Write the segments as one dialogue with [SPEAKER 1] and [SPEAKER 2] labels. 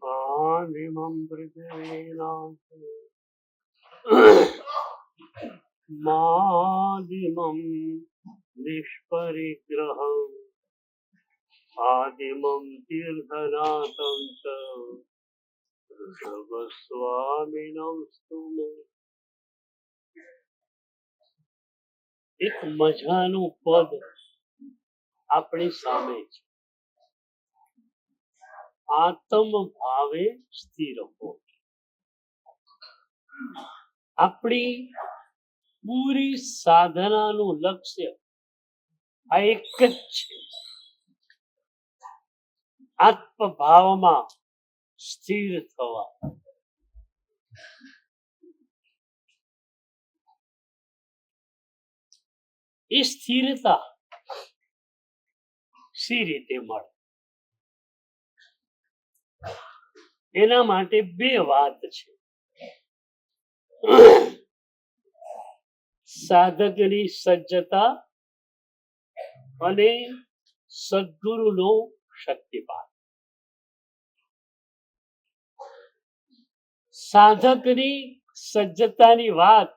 [SPEAKER 1] આદિમં પૃથ્વીનાથ માદિમં નિષ્પરિગ્રહં આદિમં તીર્થનાથં ચ ઋષભસ્વામિનં સ્તુમે. એક મજાનું પદ આપણી સામે છે. આત્મ ભાવે સ્થિર હો. આપણી પૂરી સાધનાનું લક્ષ્ય આ એક જ છે, આત્મભાવમાં સ્થિર થવા. એ સ્થિરતા સી રીતે મળે? એના માટે બે વાત છે. સાધકની સજ્જતા અને સદગુરુનો શક્તિપાત. સાધકની સજ્જતાની વાત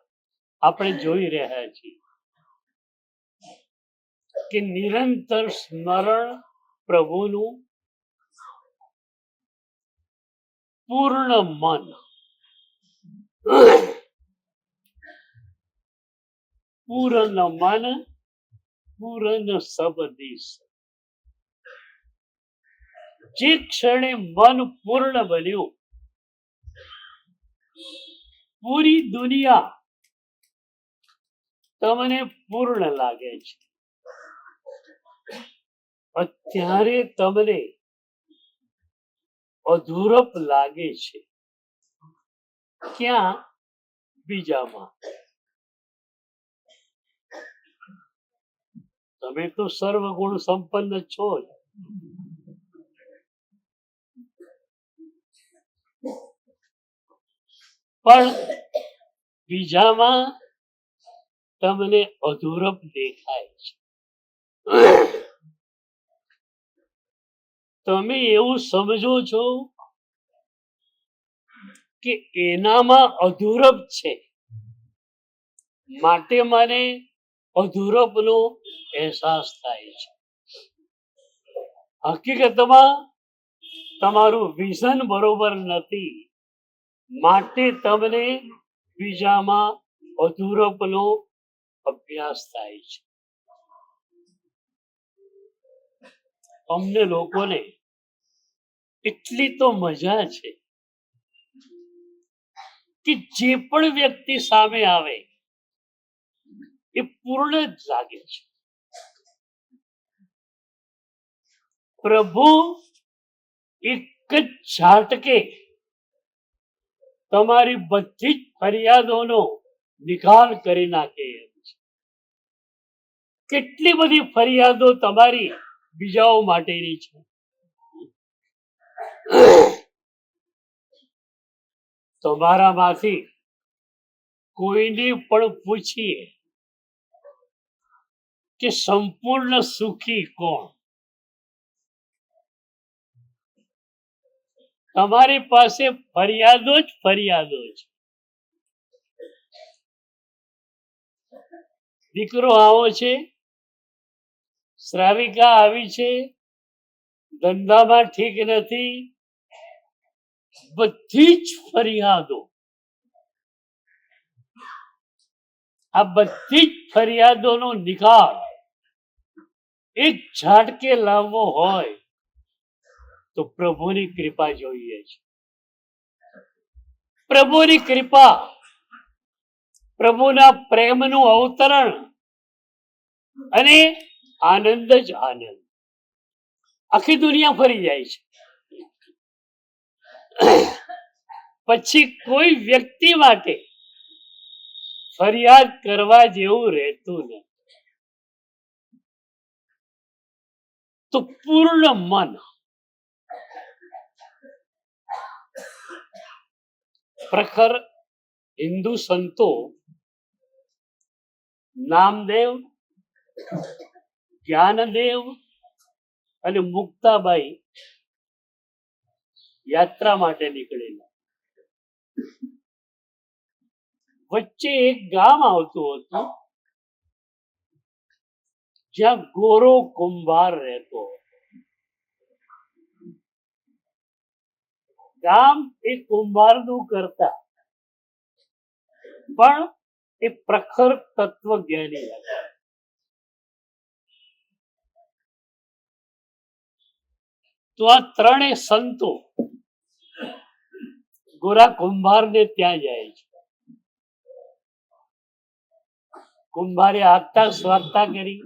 [SPEAKER 1] આપણે જોઈ રહ્યા છીએ કે નિરંતર સ્મરણ પ્રભુનું, પૂર્ણ મન, પૂર્ણ મન પૂર્ણ સબદીશ. જે ક્ષણે મન પૂર્ણ બન્યું, પૂરી દુનિયા તમને પૂર્ણ લાગે છે. અત્યારે તમને અધૂરપ લાગે છે. ક્યાં? બીજામાં. તમે તો સર્વગુણ સંપન્ન છો જ. પણ બીજામાં તમને અધૂરપ દેખાય છે. તમે એવું સમજો છો કે એનામાં અધૂરપ છે, માટે મને અધૂરપનો અહેસાસ થાય છે. હકીકતમાં તમારું વિઝન બરોબર નથી, માટે તમને બીજામાં અધૂરપનો અભ્યાસ થાય છે. અમને લોકોને એટલી તો મજા છે કે જે પણ વ્યક્તિ સામે આવે એ પૂર્ણ જ લાગે છે. પ્રભુ એક જ ઝાટકે તમારી બધી જ ફરિયાદોનો નિકાલ કરી નાખે એમ છે. કેટલી બધી ફરિયાદો તમારી બીજાઓ માટેની છે. તમારામાંથી કોઈને પણ પૂછીએ કે સંપૂર્ણ સુખી કોણ? તમારી પાસે ફરિયાદો જ ફરિયાદો છે. દીકરો આવો છે, શ્રાવિકા આવી છે, ધંધામાં ઠીક નથી, બધી જ ફરિયાદો. આ બધી જ ફરિયાદોનો નિકાલ એક ઝાટકે લાવવો હોય તો પ્રભુની કૃપા જોઈએ છે. પ્રભુની કૃપા, પ્રભુના પ્રેમનું અવતરણ અને આનંદ જ આનંદ. આખી દુનિયા ફરી જાય છે. પછી કોઈ વ્યક્તિ માટે ફરિયાદ કરવા જેવું રહેતું નથી. તો પૂર્ણ મન, પ્રખર હિન્દુ સંતો નામદેવ, જ્ઞાનદેવ અને મુક્તાબાઈ યાત્રા માટે નીકળેલા. વચ્ચે એક ગામ આવતું હતું જ્યાં ગોરો કુંભાર રહેતો. ગામ એ કુંભારનું કરતા, પણ એ પ્રખર તત્વજ્ઞાની હતા. તો આ ત્રણેય સંતો ગોરા કુંભારને ત્યાં જાય છે. કુંભારે આગતા સ્વાગતા કરી,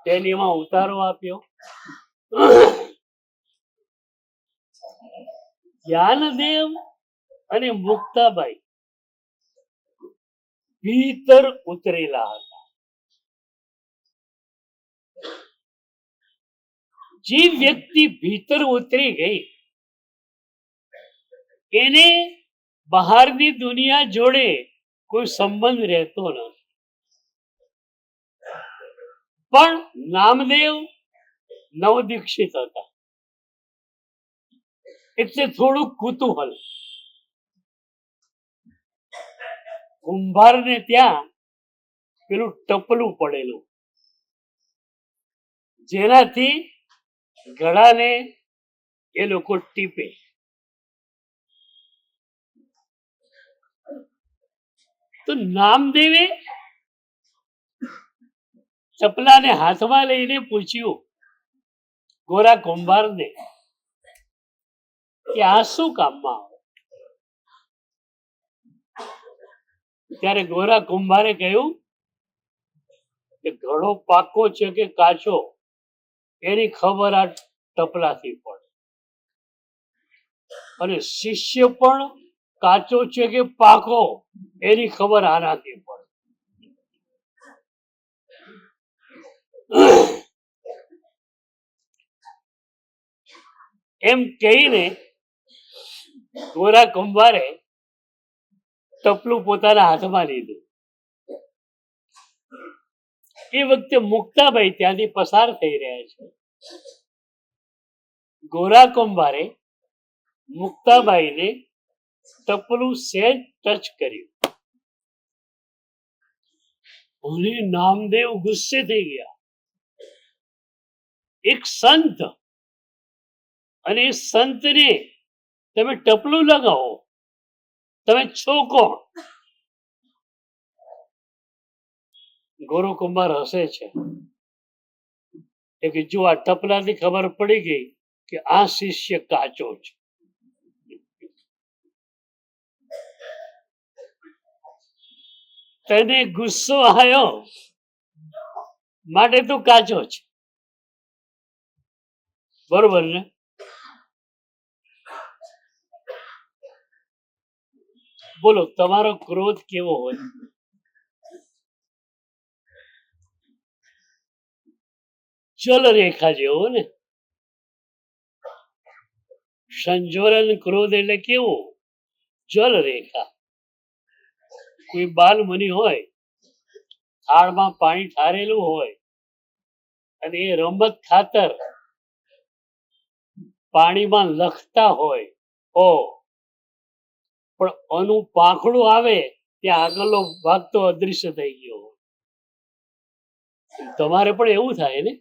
[SPEAKER 1] તેનીમાં ઉતારો આપ્યો. જ્ઞાનદેવ અને મુક્તાબાઈ ભીતર ઉતરેલા હતા. જે વ્યક્તિ ભીતર ઉતરી ગઈ એને બહારની દુનિયા જોડે કોઈ સંબંધ રહેતો નથી. પણ નામદેવ નવદીક્ષિત હતા એટલે થોડું કુતૂહલ. કુંભારને ત્યાં પેલું ટપલું પડેલું, જેનાથી ગળાને એ લોકો ટીપે. તો નામદેવે ચપલાને હાથમાં લઈને પૂછ્યું ગોરા કુંભારને કે આ શું કામમાં આવે? ત્યારે ગોરા કુંભારે કહ્યું કે ઘડો પાકો છે કે કાચો એની ખબર આ ટપલાથી પડે, અને શિષ્ય પણ કાચો છે કે પાકો એની ખબર આનાથી પડે. એમ કહીને ગોરા કુંભારે ટપલું પોતાના હાથમાં લીધું. એ વખતે મુક્તાબાઈ ત્યાંથી પસાર થઈ રહ્યા છે. ગોરા કુંભારે મુક્તાબાઈને ટપલું સહેજ ટચ કર્યું અને નામદેવ ગુસ્સે થઈ ગયા. એક સંત, અને એ સંતને તમે ટપલું લગાવો, તમે છો કોણ? ગોરો કુંભાર હસે છે કે જો આ ટપલાથી ખબર પડી ગઈ કે આ શિષ્ય કાચો છે. તને ગુસ્સો આવ્યો માટે તું કાચો છે, બરોબર ને? બોલો, તમારો ક્રોધ કેવો હોય? જલ રેખા જેવો ને. સંજોરન ક્રોધ એટલે કેવો? જલ રેખા. કોઈ બાલમુનિ હોય, થાળમાં પાણી ઠારેલું હોય અને એ રમત ખાતર પાણીમાં લખતા હોય, પણ આનું પાંખડું આવે ત્યાં આગળનો ભાગ તો અદૃશ્ય થઈ ગયો. તમારે પણ એવું થાય ને?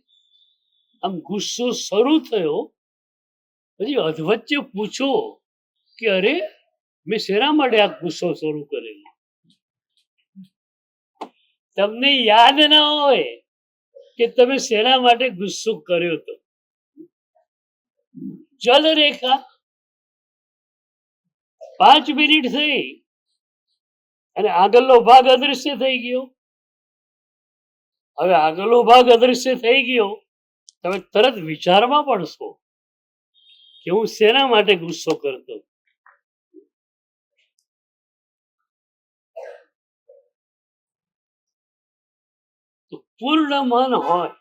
[SPEAKER 1] આમ ગુસ્સો શરૂ થયો પછી અધવચ્ચે પૂછો કે અરે મેં શેના માટે આ ગુસ્સો શરૂ કરેલો? તમને યાદ ના હોય કે તમે શેના માટે ગુસ્સો કર્યો હતો. જલ રેખા 5 મિનિટ થઈ અને આગળનો ભાગ અદૃશ્ય થઈ ગયો. હવે આગળનો ભાગ અદૃશ્ય થઈ ગયો, તમે તરત વિચારમાં પડશો કે હું શેના માટે ગુસ્સો કરતો. પૂર્ણ મન હોય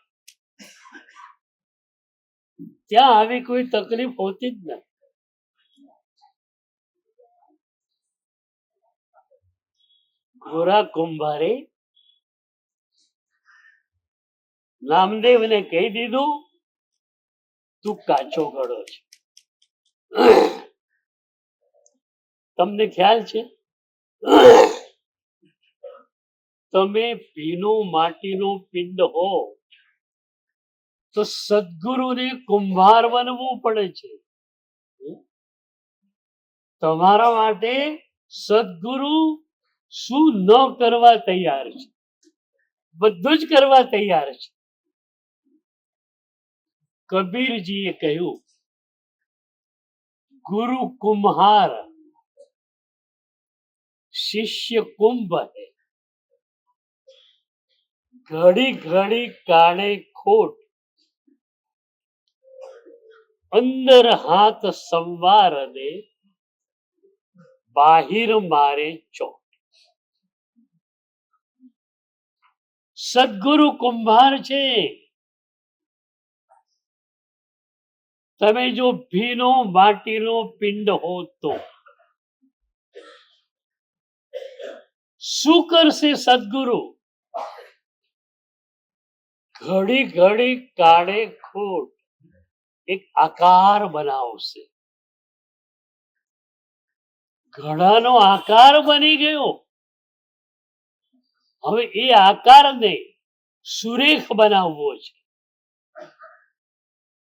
[SPEAKER 1] ત્યાં આવી કોઈ તકલીફ હોતી જ નથી. ગોરા કુંભારે નામદેવને કહી દીધું તું કાચો ઘડો છે. તમને ખ્યાલ છે, તમે ભીનો માટીનો પિંડ હો તો સદગુરુને કુંભાર બનવું પડે છે. તમારા માટે સદગુરુ શું ન કરવા તૈયાર છે, બધું જ કરવા તૈયાર છે. કબીરજીએ કહ્યું, ગુરુ કુમ્હાર શિષ્ય કુંભ હૈ, ઘડી ઘડી કાઢે ખોટ, અંદર હાથ સંવાર દે, બાહિર મારે ચોટ. સદગુરુ કુંભાર છે. તમે જો ભીનો માટીનો પિંડ હો તો શું કરશે સદગુરુ? ઘડી ઘડી કાઢે ખોટ, એક આકાર બનાવશે. ઘડાનો આકાર બની ગયો. હવે એ આકારને સુરેખ બનાવવો છે,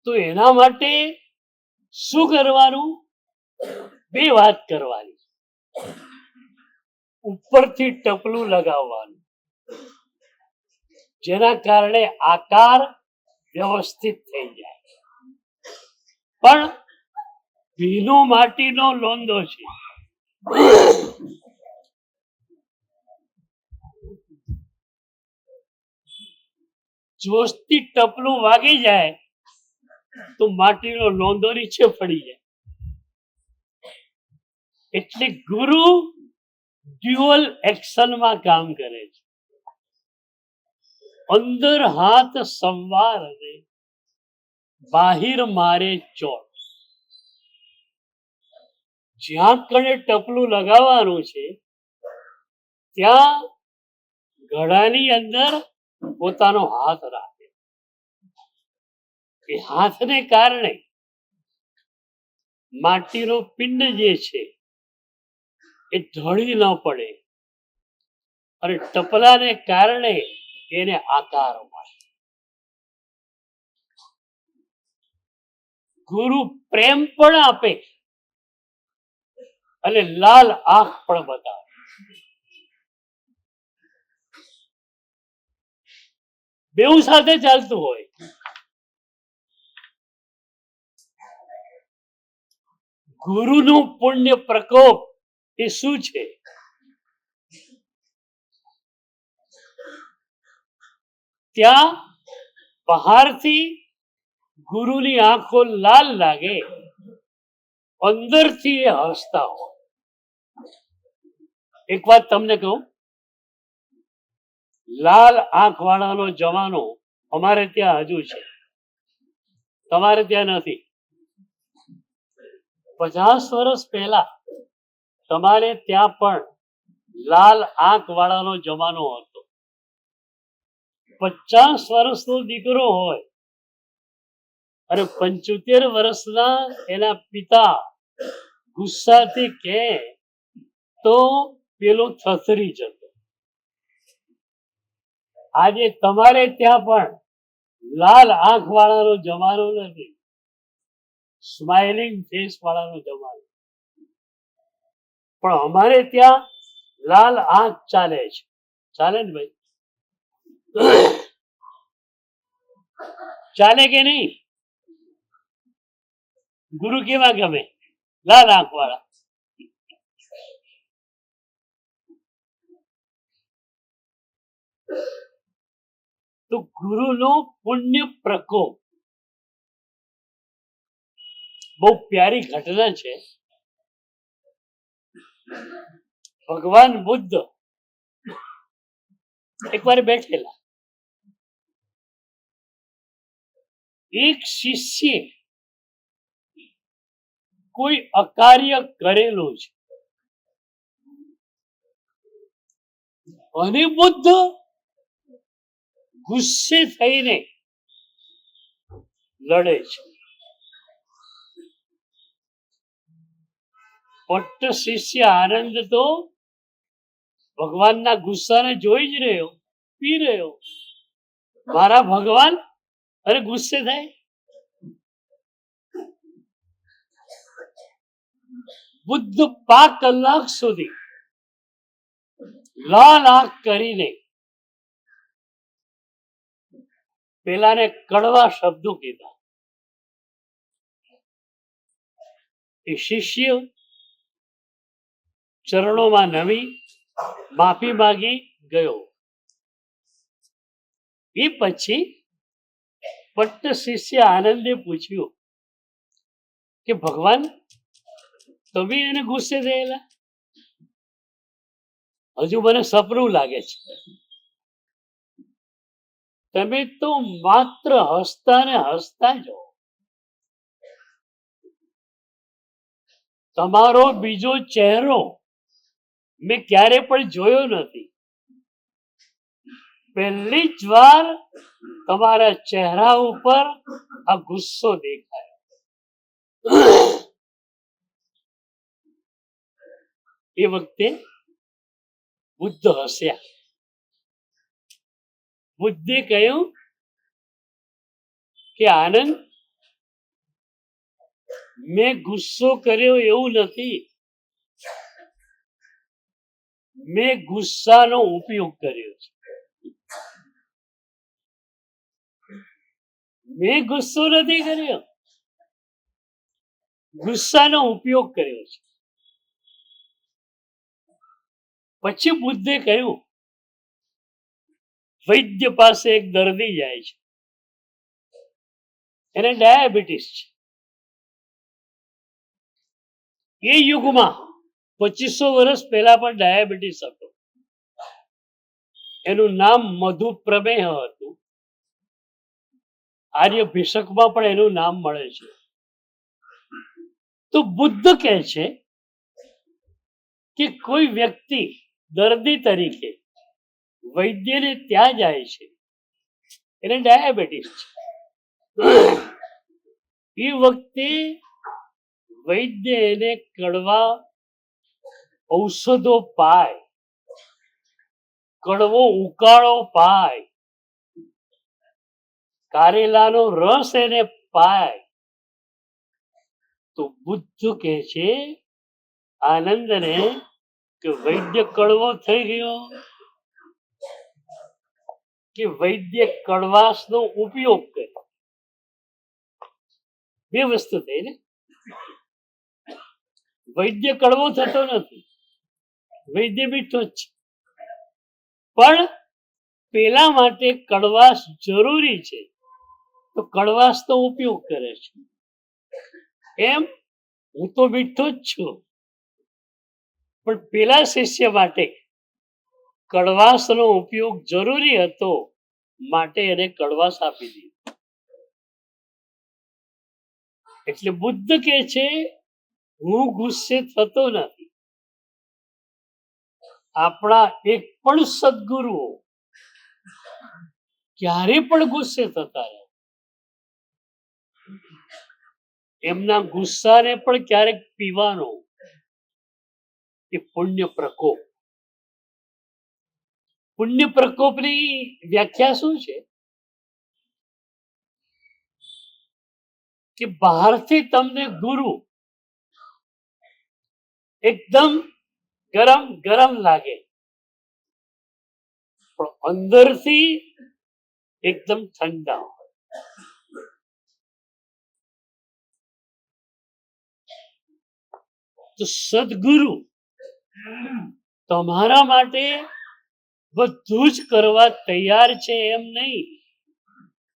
[SPEAKER 1] તો એના માટે શું કરવાનું? બે વાત કરવાની. ઉપરથી ટપલું લગાવવાનું, જેના કારણે આકાર વ્યવસ્થિત થઈ જાય. પણ ભીનો માટીનો લોંદો છે, જોશથી ટપલું વાગી જાય તો માટીનો લોંદો નીચે પડી જાય. એટલે ગુરુ ડ્યુઅલ એક્શનમાં કામ કરે છે. અંદર હાથ સંવાર દે, બાહિર મારે ચોટ. જ્યાં કણે ટપલું લગાવવાનું છે ત્યાં ઘડાની અંદર પોતાનો હાથ રાખે. એ હાથને કારણે માટીનો પિંડ જે છે એ ઢળી ન પડે, અને ટપલાને કારણે એને આકાર મળે. ગુરુ પ્રેમ પણ આપે અને લાલ આંખ પણ બતાવે. બેઉ સાથે ચાલતું હોય. ગુરુનું પુણ્ય પ્રકોપ એ શું છે? ત્યાં બહારથી ગુરુની આંખો લાલ લાગે, અંદરથી એ હસતા હોય. એક વાત તમને કહું, લાલ આંખ વાળાનો જમાનો અમારે ત્યાં હજુ છે, તમારે ત્યાં નથી. 50 વર્ષ પહેલા તમારે ત્યાં પણ લાલ આંખ વાળાનો જમાનો હતો. 50 વર્ષનો દીકરો હોય અને 75 વર્ષના એના પિતા ગુસ્સાથી કહે તો પેલો થથરી જતો. આજે તમારે ત્યાં પણ લાલ આંખ વાળાનો જમાનો નથી, સ્માઇલિંગ ફેસ વાળાનો જમાનો. પણ અમારે ત્યાં લાલ આંખ ચાલે છે. ચાલે ને ભાઈ? ચાલે કે નહીં? ગુરુ કેવા ગમે? લાલ આંખ વાળા. તો ગુરુનો પુણ્ય પ્રકોપ બહુ પ્યારી ઘટના છે. ભગવાન બુદ્ધ એકવાર બેઠેલા, એક શિષ્ય કોઈ અકાર્ય કરેલું છે અને બુદ્ધ ગુસ્સે થઈને લડે છે. પટ્ટ શિષ્ય આનંદ તો ભગવાનના ગુસ્સાને જોઈ જ રહ્યો, પી રહ્યો. મારા ભગવાન અરે ગુસ્સે થાય. બુદ્ધ 5 કલાક સુધી લાખ કરીને પેલાને કડવા શબ્દો કીધા. એ શિષ્ય ચરણોમાં નમી માફી માંગી ગયો. એ પછી પટ્ટ શિષ્ય આનંદે પૂછ્યું કે ભગવાન તમે એને ગુસ્સે થયેલા? હજુ મને સપનું લાગે છે. તમે તો માત્ર હસતા ને હસતા જ હો. તમારો બીજો ચહેરો મેં ક્યારે પણ જોયો નથી. પહેલી જ વાર તમારા ચહેરા ઉપર આ ગુસ્સો દેખાયો. એ વખતે બુદ્ધ હસ્યા. બુદ્ધે કહ્યું કે આનંદ, મેં ગુસ્સો કર્યો એવું નથી, મેં ગુસ્સાનો ઉપયોગ કર્યો છે. મેં ગુસ્સો નથી કર્યો, ગુસ્સાનો ઉપયોગ કર્યો છે. પછી બુદ્ધે કહ્યું, વૈદ્ય પાસે એક દર્દી જાય છે, એને ડાયાબિટીસ છે. એ યુગમાં 2500 વર્ષ પહેલા પણ ડાયાબિટીસ હતો. એનું નામ મધુપ્રમેહ હતું. આર્ય ભિષકમાં પણ એનું નામ મળે છે. તો બુદ્ધ કહે છે કે કોઈ વ્યક્તિ દર્દી તરીકે વૈદ્યને ત્યાં જાય છે, એને ડાયાબિટીસ છે. એ વખતે વૈદ્ય એને કડવા ઔષધો પાય, કડવો ઉકાળો પાય, કારેલાનો રસ એને પાય. તો બુદ્ધ કહે છે આનંદને કે વૈદ્ય કડવો થઈ ગયો કે વૈદ્ય કડવાશનો ઉપયોગ કર્યો? બે વસ્તુ થઈ ને. વૈદ્ય કડવો થતો નથી, વૈદ્ય મીઠો જ છે. પણ પેલા માટે કડવાશ જરૂરી છે તો કડવાશનો ઉપયોગ કરે છે. એમ હું તો મીઠો જ છું, પણ પેલા શિષ્ય માટે કડવાશનો ઉપયોગ જરૂરી હતો માટે એને કડવાશ આપી દીધી. એટલે બુદ્ધ કહે છે હું ગુસ્સે થતો નથી. આપણા એક પણ સદગુરુઓ ક્યારે પણ ગુસ્સે થતા રહ્યા. એમના ગુસ્સાને પણ ક્યારેક પીવાનો એ પુણ્ય પ્રકોપ. પુણ્ય પ્રકોપની વ્યાખ્યા શું છે? કે બહારથી તમને ગુરુ એકદમ ગરમ ગરમ લાગે, પણ અંદરથી એકદમ ઠંડા હોય. તો સદગુરુ તમારા માટે બધું જ કરવા તૈયાર છે એમ નહીં.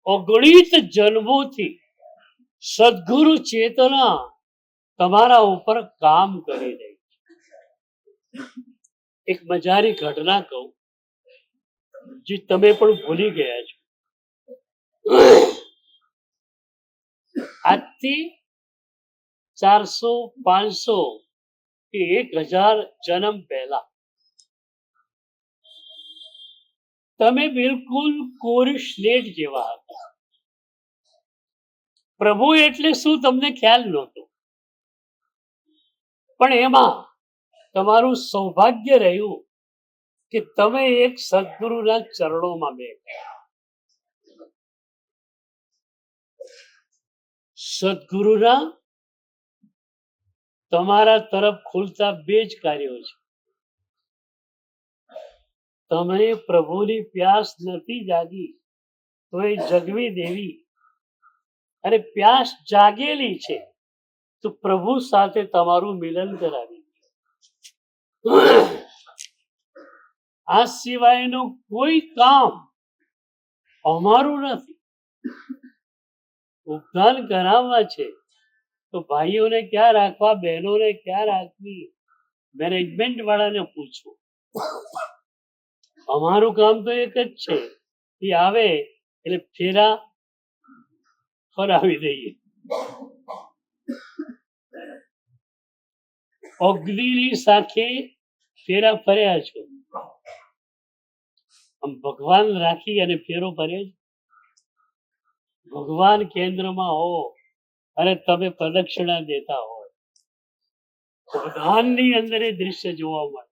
[SPEAKER 1] અગણિત જન્મોથી સદગુરુ ચેતના તમારા ઉપર કામ કરી રહી છે. એક મજાની ઘટના કહું જે તમે પણ ભૂલી ગયા છો. આજથી 400, 500 કે 1000 જન્મ પહેલા તમે બિલકુલ કોરી સ્લેટ જેવા હતા. પ્રભુ એટલે શું તમને ખ્યાલ નહોતો. પણ એમાં તમારું સૌભાગ્ય રહ્યું કે તમે એક સદગુરુના ચરણોમાં બેઠા. સદગુરુના તમારા તરફ ખુલતા બે જ કાર્યો છે. તમને પ્રભુની પ્યાસ નથી જાગી તો એ જગવી દેવી, અને પ્યાસ જાગેલી છે તો પ્રભુ સાથે તમારું મિલન કરાવી. આ સિવાયનું કોઈ કામ અમારું નથી. ઉપદાન કરાવવા છે તો ભાઈઓને ક્યાં રાખવા, બહેનોને ક્યાં રાખવી, મેનેજમેન્ટ વાળાને પૂછો. અમારું કામ તો એક જ છે, એ આવે એટલે ફેરા ફરાવી દઈએ. અગ્નિની સાથે ફેરા ફર્યા છો, આમ ભગવાન રાખી અને ફેરો ફરે. ભગવાન કેન્દ્રમાં હો અને તમે પ્રદક્ષિણા દેતા હોય તો બધાની અંદર એ દ્રશ્ય જોવા મળે.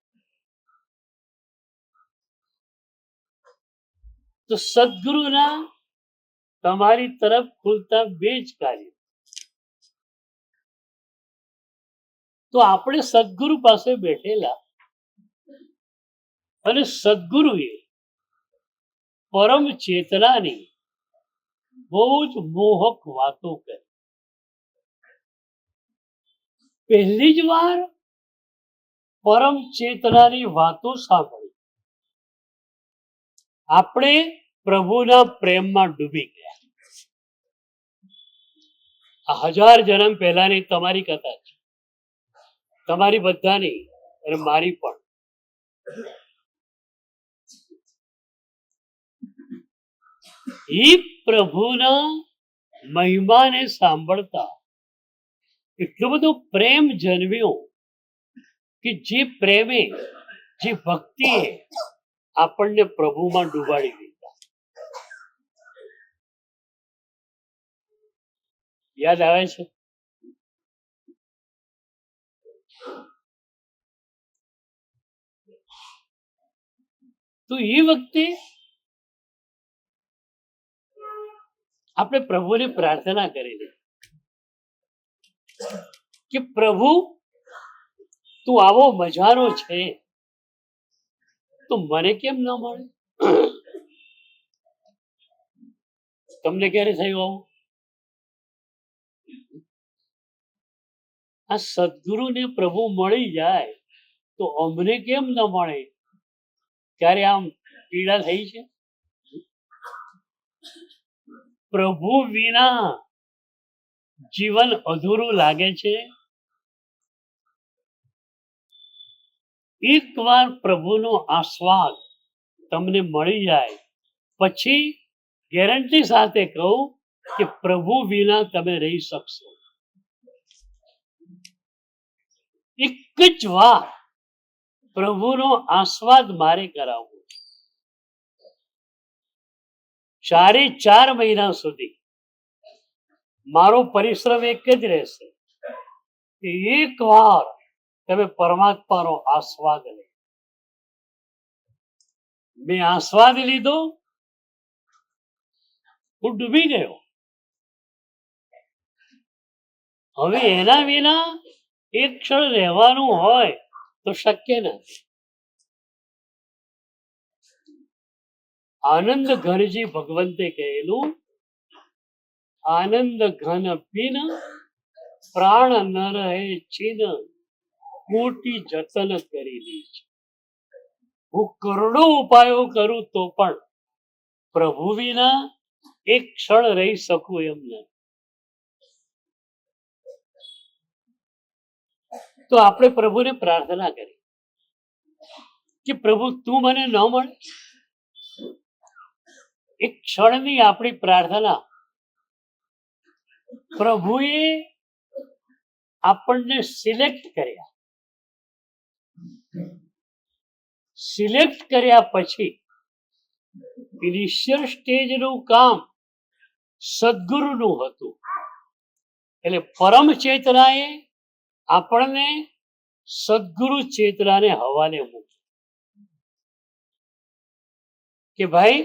[SPEAKER 1] તો સદગુરુના તમારી તરફ ખુલતા બે જ કાર્ય. તો આપણે સદગુરુ પાસે બેઠેલા અને સદગુરુએ પરમ ચેતનાની બહુ જ મોહક વાતો કરી. પહેલી જ વાર પરમ ચેતનાની વાતો સાંભળી, આપણે પ્રભુના પ્રેમમાં ડૂબી ગયા. આ 1000 જન્મ પહેલાની તમારી કથા છે, તમારી બધાની અને મારી પણ. એ પ્રભુના મહિમાને સાંભળતા એટલો બધો પ્રેમ જન્મ્યો કે જે પ્રેમે, જે ભક્તિએ આપણને પ્રભુમાં ડૂબાડી દીધા. યાદ આવે છે? તો એ વખતે આપણે પ્રભુને પ્રાર્થના કરી કે પ્રભુ તું આવો મજાનો છે તો મને કેમ ન મળે? તમને ક્યારે થયું આવું? આ સદગુરુને પ્રભુ મળી જાય તો અમને કેમ ન મળે? ક્યારે આમ પીડા થઈ છે? પ્રભુ વિના જીવન અધૂરું લાગે છે. એકવાર પ્રભુનો આસ્વાદ તમને મળી જાય પછી ગેરંટી સાથે કહું કે પ્રભુ વિના તમે રહી શકશો. એક જ વાર પ્રભુનો આસ્વાદ મારે કરાવવો. 4.5 મહિના સુધી મારો પરિશ્રમ એક જ રહેશે કે એક વાર તમે પરમાત્માનો આસ્વાદ લે. મેં આસ્વાદ લીધો, હું ડૂબી ગયો. હવે એના વિના એક ક્ષણ રહેવાનું હોય તો શક્ય નથી. આનંદ ઘનજી ભગવંતે કહેલું, આનંદ ઘન પીન પ્રાણ ન રહે ચીન, મોટી જતન કરી દી. હું કરોડો ઉપાયો કરું તો પણ પ્રભુ વિના એક ક્ષણ રહી શકું એમ નથી. તો આપણે પ્રભુને પ્રાર્થના કરી કે પ્રભુ તું મને ન મળે. એક ક્ષણની આપણી પ્રાર્થના પ્રભુએ આપણને સિલેક્ટ કર્યા. સિલેક્ટ કર્યા પછી ઇનિશિયલ સ્ટેજનું કામ સદગુરુનું હતું. એટલે પરમ ચેતનાએ આપણને સદગુરુ ચેતનાને હવાલે મૂકી કે ભાઈ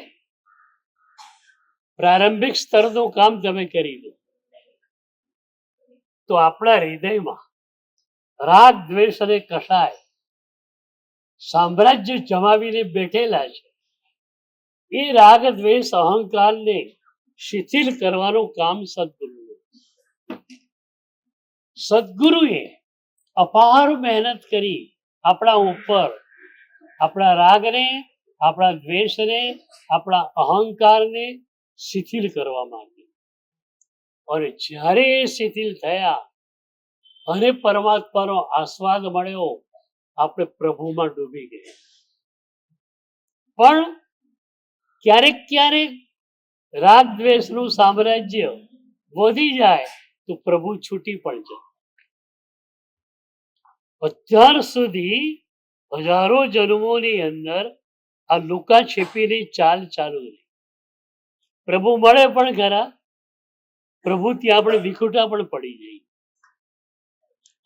[SPEAKER 1] પ્રારંભિક સ્તરનું કામ તમે કરી લો. તો આપણા હૃદયમાં રાગ દ્વેષ અને કષાય સામ્રાજ્ય જમાવીને બેઠેલા છે. એ રાગ દ્વેષ અહંકારને શિથિલ કરવાનું કામ સદગુરુનું. સદગુરુએ અપાર મહેનત કરી આપણા ઉપર, આપણા રાગને, આપણા દ્વેષને, આપણા અહંકારને શિથિલ કરવા માંગે. અને જ્યારે એ શિથિલ થયા અને પરમાત્માનો આસ્વાદ મળ્યો, આપણે પ્રભુમાં ડૂબી ગયા. પણ ક્યારેક ક્યારેક રાગ દ્વેષનું સામ્રાજ્ય વધી જાય તો પ્રભુ છૂટી પણ જાય. અત્યાર સુધી હજારો જન્મોની અંદર આ લુકા છીપીની ચાલ ચાલુ રહી. પ્રભુ મળે પણ ખરા, પ્રભુ ત્યાં આપણે વિખૂટા પણ પડી જઈએ.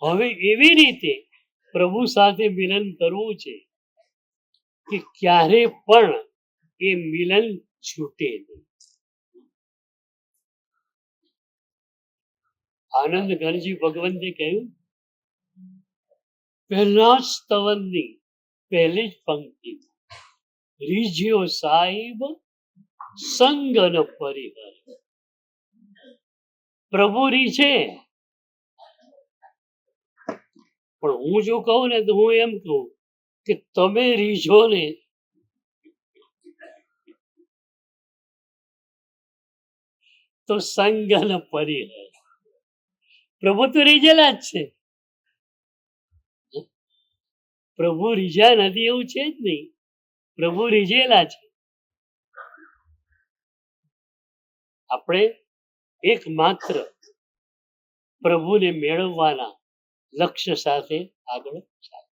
[SPEAKER 1] હવે એવી રીતે પ્રભુ સાથે મિલન કરવું છે કે ક્યારે પણ એ મિલન છૂટે નહીં. આનંદ ઘનજી ભગવંતે કહ્યું, પહેલા જ સ્તવનની પહેલી જ પંક્તિ, રીઝ્યો સાહેબ સંગ ન પરિહર. પ્રભુ રીઝે, પણ હું જો કહું ને તો હું એમ કહું કે તમે રીઝો ને તો સંગ ન પરિહર. પ્રભુ તો રીઝેલા જ છે. પ્રભુ રીઝા નથી એવું છે જ નહીં. પ્રભુ રીઝેલા છે. આપણે એકમાત્ર પ્રભુને મેળવવાના લક્ષ્ય સાથે આગળ ચાલે.